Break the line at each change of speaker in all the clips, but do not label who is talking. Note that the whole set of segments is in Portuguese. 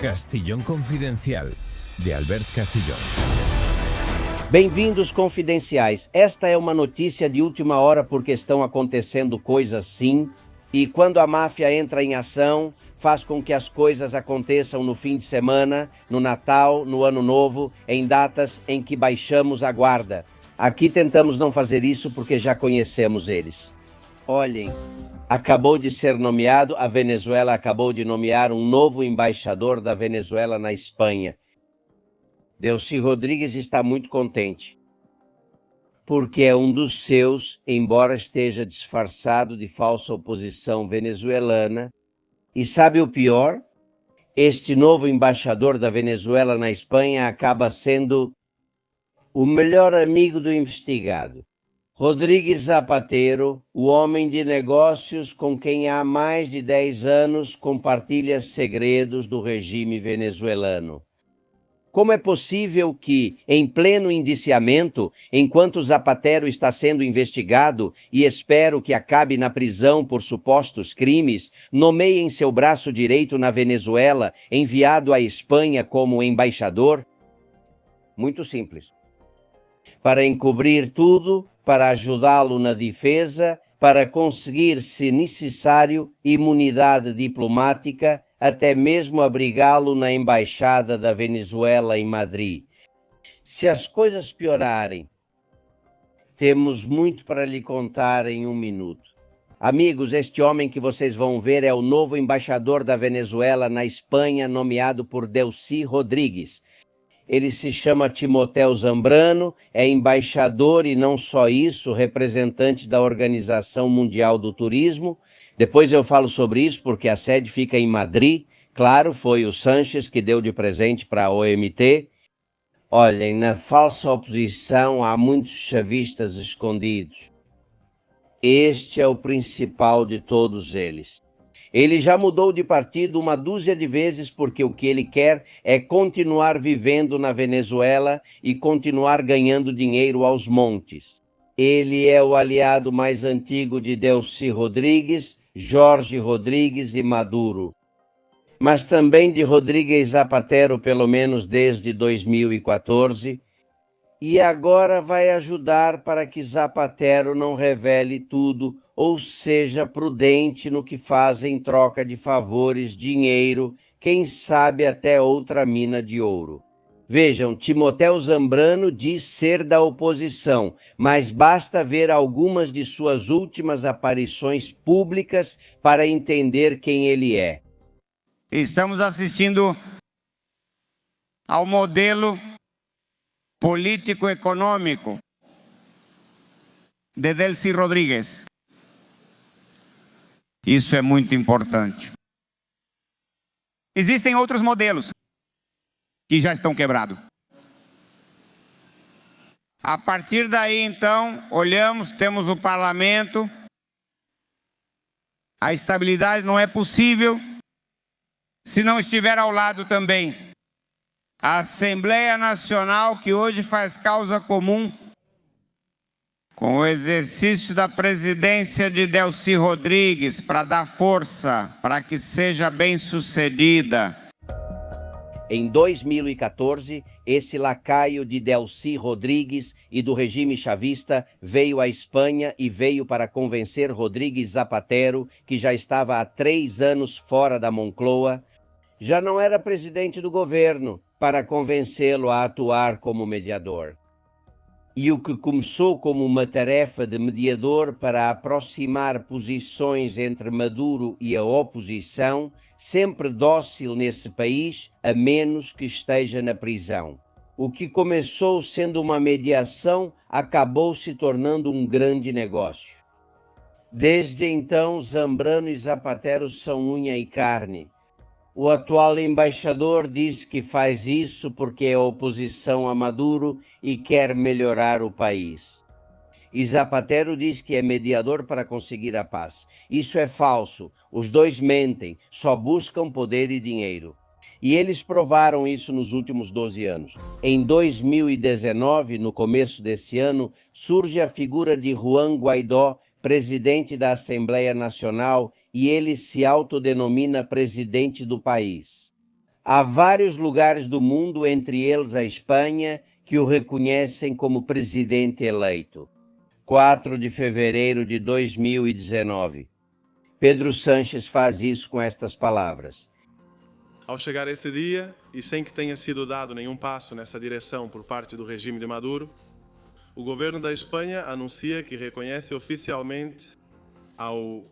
Castillón Confidencial, de Albert Castillón.
Bem-vindos, confidenciais. Esta é uma notícia de última hora porque estão acontecendo coisas sim, e quando a máfia entra em ação, faz com que as coisas aconteçam no fim de semana, no Natal, no Ano Novo, em datas em que baixamos a guarda. Aqui tentamos não fazer isso porque já conhecemos eles. Olhem, a Venezuela acabou de nomear um novo embaixador da Venezuela na Espanha. Delcy Rodrigues está muito contente, porque é um dos seus, embora esteja disfarçado de falsa oposição venezuelana. E sabe o pior? Este novo embaixador da Venezuela na Espanha acaba sendo o melhor amigo do investigado. Rodrigues Zapatero, o homem de negócios com quem há mais de 10 anos compartilha segredos do regime venezuelano. Como é possível que, em pleno indiciamento, enquanto Zapatero está sendo investigado e espero que acabe na prisão por supostos crimes, nomeiem seu braço direito na Venezuela, enviado à Espanha como embaixador? Muito simples. Para encobrir tudo, para ajudá-lo na defesa, para conseguir, se necessário, imunidade diplomática, até mesmo abrigá-lo na Embaixada da Venezuela em Madrid. Se as coisas piorarem, temos muito para lhe contar em um minuto. Amigos, este homem que vocês vão ver é o novo embaixador da Venezuela na Espanha, nomeado por Delcy Rodrigues. Ele se chama Timotheo Zambrano, é embaixador e não só isso, representante da Organização Mundial do Turismo. Depois eu falo sobre isso porque a sede fica em Madrid. Claro, foi o Sánchez que deu de presente para a OMT. Olhem, na falsa oposição há muitos chavistas escondidos. Este é o principal de todos eles. Ele já mudou de partido uma dúzia de vezes porque o que ele quer é continuar vivendo na Venezuela e continuar ganhando dinheiro aos montes. Ele é o aliado mais antigo de Delcy Rodrigues, Jorge Rodrigues e Maduro, mas também de Rodrigues Zapatero, pelo menos desde 2014, e agora vai ajudar para que Zapatero não revele tudo ou seja prudente no que faz em troca de favores, dinheiro, quem sabe até outra mina de ouro. Vejam, Timotheo Zambrano diz ser da oposição, mas basta ver algumas de suas últimas aparições públicas para entender quem ele é.
Estamos assistindo ao modelo político-econômico de Delcy Rodrigues. Isso é muito importante. Existem outros modelos que já estão quebrados. A partir daí, então, olhamos, temos o parlamento. A estabilidade não é possível se não estiver ao lado também a Assembleia Nacional, que hoje faz causa comum com o exercício da presidência de Delcy Rodrigues para dar força para que seja bem-sucedida.
Em 2014, esse lacaio de Delcy Rodrigues e do regime chavista veio à Espanha e veio para convencer Rodrigues Zapatero, que já estava há 3 anos fora da Moncloa, já não era presidente do governo, para convencê-lo a atuar como mediador. E o que começou como uma tarefa de mediador para aproximar posições entre Maduro e a oposição, sempre dócil nesse país, a menos que esteja na prisão. O que começou sendo uma mediação acabou se tornando um grande negócio. Desde então, Zambrano e Zapatero são unha e carne. O atual embaixador diz que faz isso porque é oposição a Maduro e quer melhorar o país. E Zapatero diz que é mediador para conseguir a paz. Isso é falso. Os dois mentem, só buscam poder e dinheiro. E eles provaram isso nos últimos 12 anos. Em 2019, no começo desse ano, surge a figura de Juan Guaidó, presidente da Assembleia Nacional, e ele se autodenomina presidente do país. Há vários lugares do mundo, entre eles a Espanha, que o reconhecem como presidente eleito. 4 de fevereiro de 2019. Pedro Sánchez faz isso com estas palavras.
Ao chegar esse dia, e sem que tenha sido dado nenhum passo nessa direção por parte do regime de Maduro, o governo da Espanha anuncia que reconhece oficialmente ao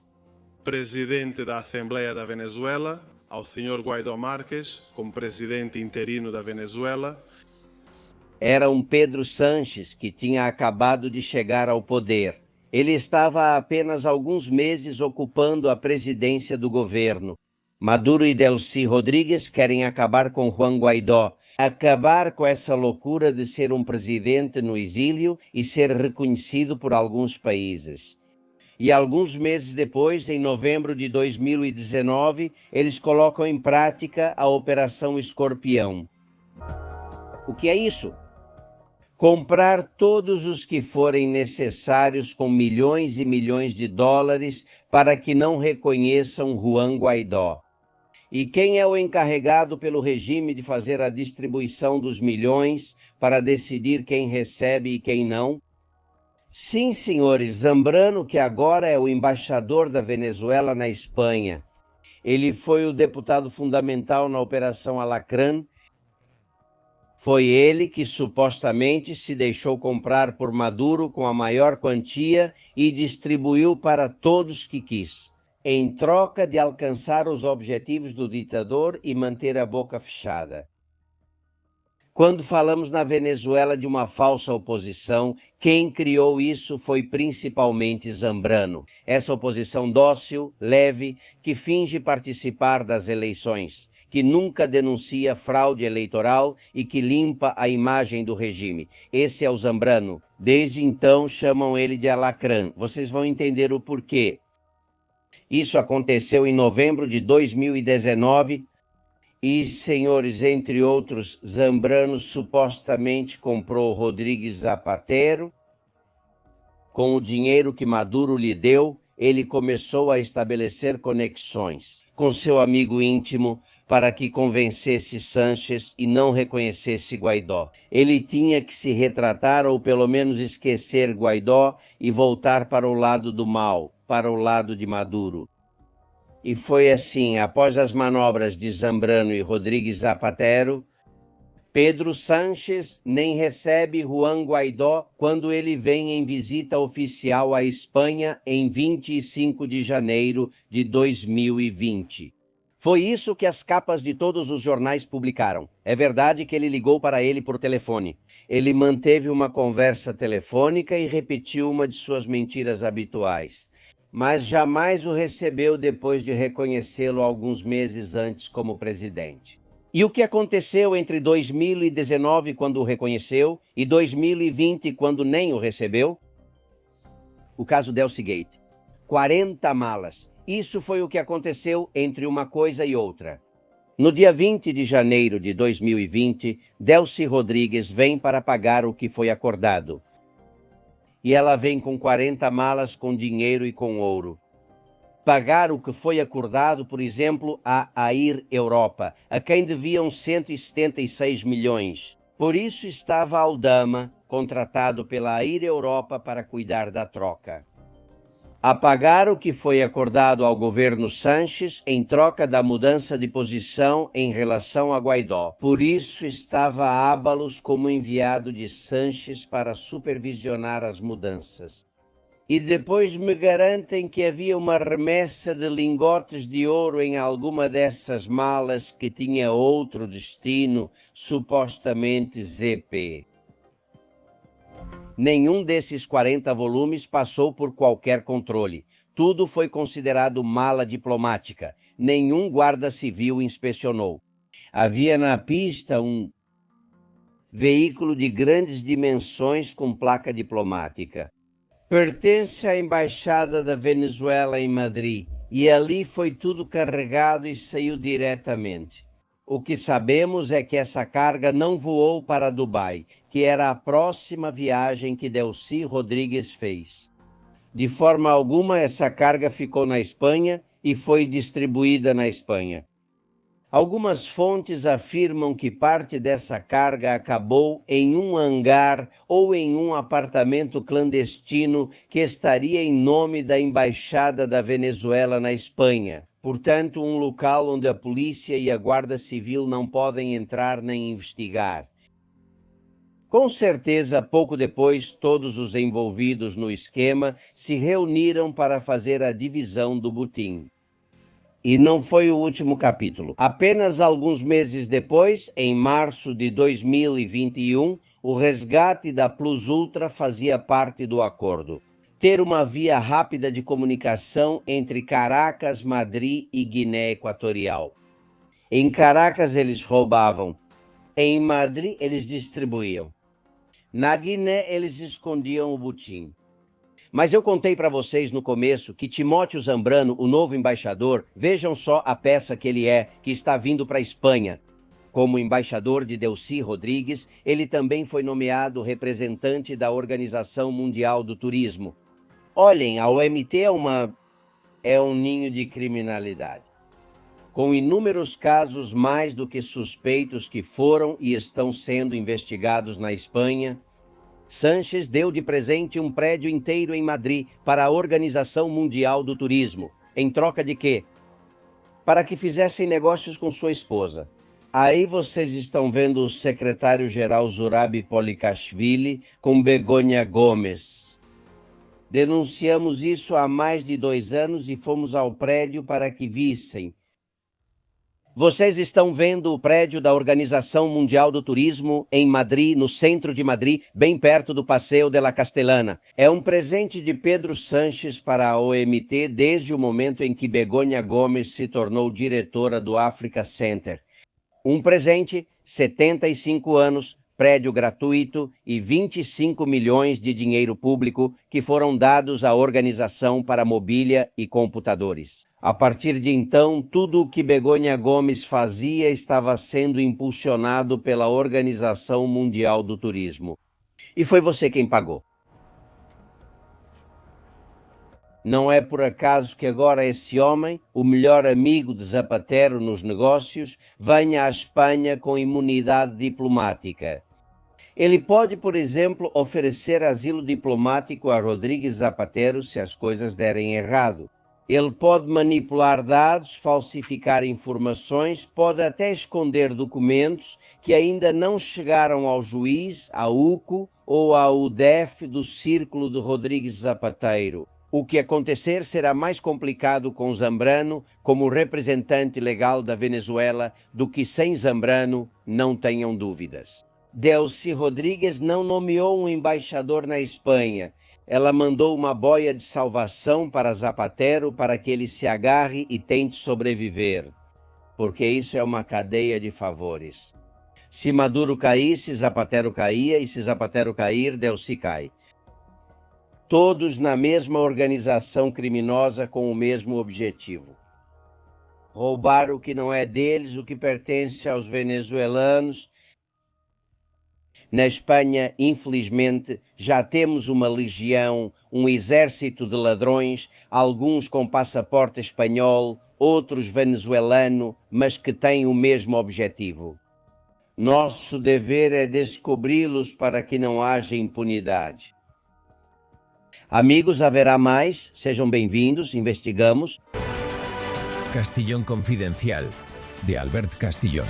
presidente da Assembleia da Venezuela, ao Sr. Guaidó Márquez, como presidente interino da Venezuela.
Era um Pedro Sánchez que tinha acabado de chegar ao poder. Ele estava há apenas alguns meses ocupando a presidência do governo. Maduro e Delcy Rodríguez querem acabar com Juan Guaidó, acabar com essa loucura de ser um presidente no exílio e ser reconhecido por alguns países. E alguns meses depois, em novembro de 2019, eles colocam em prática a Operação Escorpião. O que é isso? Comprar todos os que forem necessários com milhões e milhões de dólares para que não reconheçam Juan Guaidó. E quem é o encarregado pelo regime de fazer a distribuição dos milhões para decidir quem recebe e quem não? Sim, senhores, Zambrano, que agora é o embaixador da Venezuela na Espanha. Ele foi o deputado fundamental na Operação Alacrán. Foi ele que supostamente se deixou comprar por Maduro com a maior quantia e distribuiu para todos que quis, em troca de alcançar os objetivos do ditador e manter a boca fechada. Quando falamos na Venezuela de uma falsa oposição, quem criou isso foi principalmente Zambrano. Essa oposição dócil, leve, que finge participar das eleições, que nunca denuncia fraude eleitoral e que limpa a imagem do regime. Esse é o Zambrano. Desde então chamam ele de Alacrán. Vocês vão entender o porquê. Isso aconteceu em novembro de 2019 e, senhores, entre outros, Zambrano supostamente comprou Rodríguez Zapatero. Com o dinheiro que Maduro lhe deu, ele começou a estabelecer conexões com seu amigo íntimo para que convencesse Sánchez e não reconhecesse Guaidó. Ele tinha que se retratar ou pelo menos esquecer Guaidó e voltar para o lado do mal, para o lado de Maduro. E foi assim, após as manobras de Zambrano e Rodríguez Zapatero, Pedro Sánchez nem recebe Juan Guaidó quando ele vem em visita oficial à Espanha em 25 de janeiro de 2020. Foi isso que as capas de todos os jornais publicaram. É verdade que ele ligou para ele por telefone. Ele manteve uma conversa telefônica e repetiu uma de suas mentiras habituais. Mas jamais o recebeu depois de reconhecê-lo alguns meses antes como presidente. E o que aconteceu entre 2019, quando o reconheceu, e 2020, quando nem o recebeu? O caso Delcy Gate. 40 malas. Isso foi o que aconteceu entre uma coisa e outra. No dia 20 de janeiro de 2020, Delcy Rodríguez vem para pagar o que foi acordado. E ela vem com 40 malas com dinheiro e com ouro. Pagar o que foi acordado, por exemplo, a Air Europa, a quem deviam 176 milhões. Por isso estava Aldama, contratado pela Air Europa para cuidar da troca. A pagar o que foi acordado ao governo Sánchez em troca da mudança de posição em relação a Guaidó. Por isso estava Ábalos como enviado de Sánchez para supervisionar as mudanças. E depois me garantem que havia uma remessa de lingotes de ouro em alguma dessas malas que tinha outro destino, supostamente ZP. Nenhum desses 40 volumes passou por qualquer controle. Tudo foi considerado mala diplomática. Nenhum guarda civil inspecionou. Havia na pista um veículo de grandes dimensões com placa diplomática. Pertence à Embaixada da Venezuela em Madrid, e ali foi tudo carregado e saiu diretamente. O que sabemos é que essa carga não voou para Dubai, que era a próxima viagem que Delcy Rodríguez fez. De forma alguma, essa carga ficou na Espanha e foi distribuída na Espanha. Algumas fontes afirmam que parte dessa carga acabou em um hangar ou em um apartamento clandestino que estaria em nome da Embaixada da Venezuela na Espanha. Portanto, um local onde a polícia e a Guarda Civil não podem entrar nem investigar. Com certeza, pouco depois, todos os envolvidos no esquema se reuniram para fazer a divisão do botim. E não foi o último capítulo. Apenas alguns meses depois, em março de 2021, o resgate da Plus Ultra fazia parte do acordo. Ter uma via rápida de comunicação entre Caracas, Madrid e Guiné Equatorial. Em Caracas eles roubavam, em Madrid eles distribuíam. Na Guiné eles escondiam o botim. Mas eu contei para vocês no começo que Timóteo Zambrano, o novo embaixador, vejam só a peça que ele é, que está vindo para a Espanha. Como embaixador de Delcy Rodrigues, ele também foi nomeado representante da Organização Mundial do Turismo. Olhem, a OMT é um ninho de criminalidade, com inúmeros casos mais do que suspeitos que foram e estão sendo investigados na Espanha. Sánchez deu de presente um prédio inteiro em Madrid para a Organização Mundial do Turismo. Em troca de quê? Para que fizessem negócios com sua esposa. Aí vocês estão vendo o secretário-geral Zurab Polikaashvili com Begonha Gomes. Denunciamos isso há mais de 2 anos e fomos ao prédio para que vissem. Vocês estão vendo o prédio da Organização Mundial do Turismo em Madrid, no centro de Madrid, bem perto do Passeio de la Castellana. É um presente de Pedro Sánchez para a OMT desde o momento em que Begonha Gomes se tornou diretora do Africa Center. Um presente, 75 anos, prédio gratuito e 25 milhões de dinheiro público que foram dados à organização para mobília e computadores. A partir de então, tudo o que Begonha Gomes fazia estava sendo impulsionado pela Organização Mundial do Turismo. E foi você quem pagou. Não é por acaso que agora esse homem, o melhor amigo de Zapatero nos negócios, venha à Espanha com imunidade diplomática. Ele pode, por exemplo, oferecer asilo diplomático a Rodríguez Zapatero se as coisas derem errado. Ele pode manipular dados, falsificar informações, pode até esconder documentos que ainda não chegaram ao juiz, à UCO ou ao UDEF do Círculo de Rodríguez Zapatero. O que acontecer será mais complicado com Zambrano como representante legal da Venezuela do que sem Zambrano, não tenham dúvidas. Delcy Rodrigues não nomeou um embaixador na Espanha. Ela mandou uma boia de salvação para Zapatero para que ele se agarre e tente sobreviver. Porque isso é uma cadeia de favores. Se Maduro caísse, Zapatero caía, e se Zapatero cair, Delcy cai. Todos na mesma organização criminosa com o mesmo objetivo. Roubar o que não é deles, o que pertence aos venezuelanos. Na Espanha, infelizmente, já temos uma legião, um exército de ladrões, alguns com passaporte espanhol, outros venezuelano, mas que têm o mesmo objetivo. Nosso dever é descobri-los para que não haja impunidade. Amigos, haverá mais. Sejam bem-vindos, investigamos.
Castillón Confidencial, de Albert Castillón.